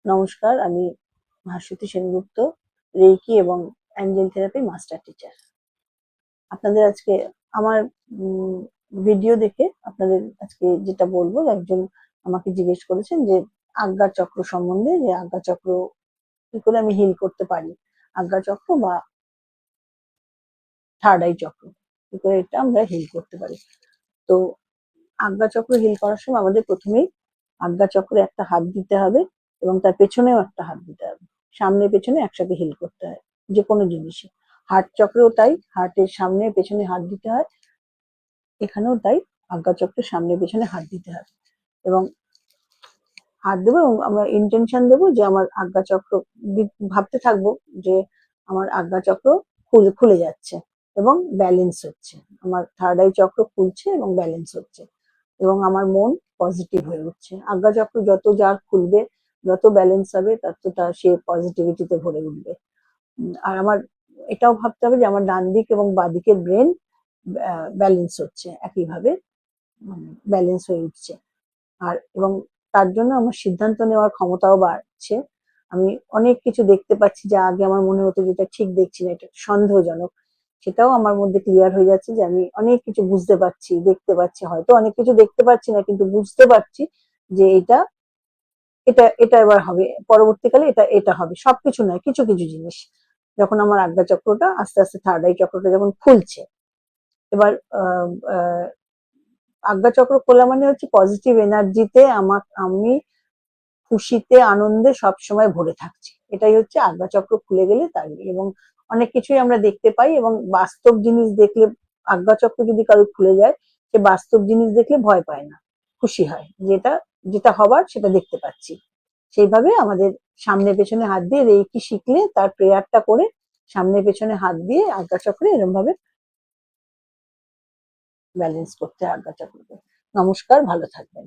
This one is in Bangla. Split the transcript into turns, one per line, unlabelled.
নমস্কার, আমি ভাস্বতী সেনগুপ্ত, রেইকি এবং অ্যাঞ্জেল থেরাপি মাস্টার টিচার। আপনাদের আজকে আমার ভিডিও দেখে আপনাদের আজকে যেটা বলবো, একজন আমাকে জিজ্ঞেস করেছেন যে আজ্ঞা চক্র সম্বন্ধে, যে আজ্ঞা চক্র কি করে আমি হিল করতে পারি, আজ্ঞা চক্র বা থার্ড আই চক্র কি করে এটা আমরা হিল করতে পারি। তো আজ্ঞা চক্র হিল করার সময় আমাদের প্রথমেই আজ্ঞা চক্রে একটা হাত দিতে হবে এবং তার পেছনেও একটা হাত দিতে হবে। সামনে পেছনে একসাথে হিল করতে হয় যে কোনো জিনিসই। হার্ট চক্রেও তাই, হার্টের সামনে পেছনে হাত দিতে হয়, এখানেও তাই, আজ্ঞা চক্রের সামনে পেছনে হাত দিতে হয় এবং হাত দেবো এবং আমরা ইন্টেনশন দেবো যে আমার আজ্ঞা চক্র, ভাবতে থাকবো যে আমার আজ্ঞা চক্র খুলে যাচ্ছে এবং ব্যালেন্স হচ্ছে, আমার থার্ড আই চক্র খুলছে এবং ব্যালেন্স হচ্ছে এবং আমার মন পজিটিভ হয়ে উঠছে। আজ্ঞা চক্র যত যার খুলবে, যত ব্যালেন্স হবে, তত তার সে পজিটিভিটিতে ভরে উঠবে। আর আমার এটাও ভাবতে হবে যে আমার ডান দিক এবং বাঁ দিকের ব্রেন ব্যালেন্স হচ্ছে, একইভাবে ব্যালেন্স হয়ে উঠছে। আর এবং তার জন্য আমার সিদ্ধান্ত নেওয়ার ক্ষমতাও বাড়ছে। আমি অনেক কিছু দেখতে পাচ্ছি যা আগে আমার মনে হতো যেটা ঠিক দেখছি না, এটা সন্দেহজনক, সেটাও আমার মধ্যে ক্লিয়ার হয়ে যাচ্ছে যে আমি অনেক কিছু বুঝতে পারছি, দেখতে পাচ্ছি। হয়তো অনেক কিছু দেখতে পাচ্ছি না, কিন্তু বুঝতে পারছি যে এটা এটা এটা এবার হবে, পরবর্তীকালে এটা এটা হবে। সবকিছু নয়, কিছু কিছু জিনিস যখন আমার আজ্ঞা চক্রটা আস্তে আস্তে থার্ড আই চক্রটা যখন খুলছে, এবার আজ্ঞা চক্র খোলা মানে হচ্ছে পজিটিভ এনার্জিতে আমি খুশিতে আনন্দে সবসময় ভরে থাকছি, এটাই হচ্ছে আজ্ঞা চক্র খুলে গেলে তার। এবং অনেক কিছুই আমরা দেখতে পাই এবং বাস্তব জিনিস দেখলে, আজ্ঞা চক্র যদি কারো খুলে যায়, সে বাস্তব জিনিস দেখলে ভয় পায় না, খুশি হয়, যেটা যেটা হবার সেটা দেখতে পাচ্ছি। সেইভাবে আমাদের সামনে পেছনে হাত দিয়ে রেইকি শিখলে, তার প্রেয়ারটা করে সামনে পেছনে হাত দিয়ে আজ্ঞা চক্রে এরকম ভাবে ব্যালেন্স করতে হয় আজ্ঞা চক্রকে। নমস্কার, ভালো থাকবেন।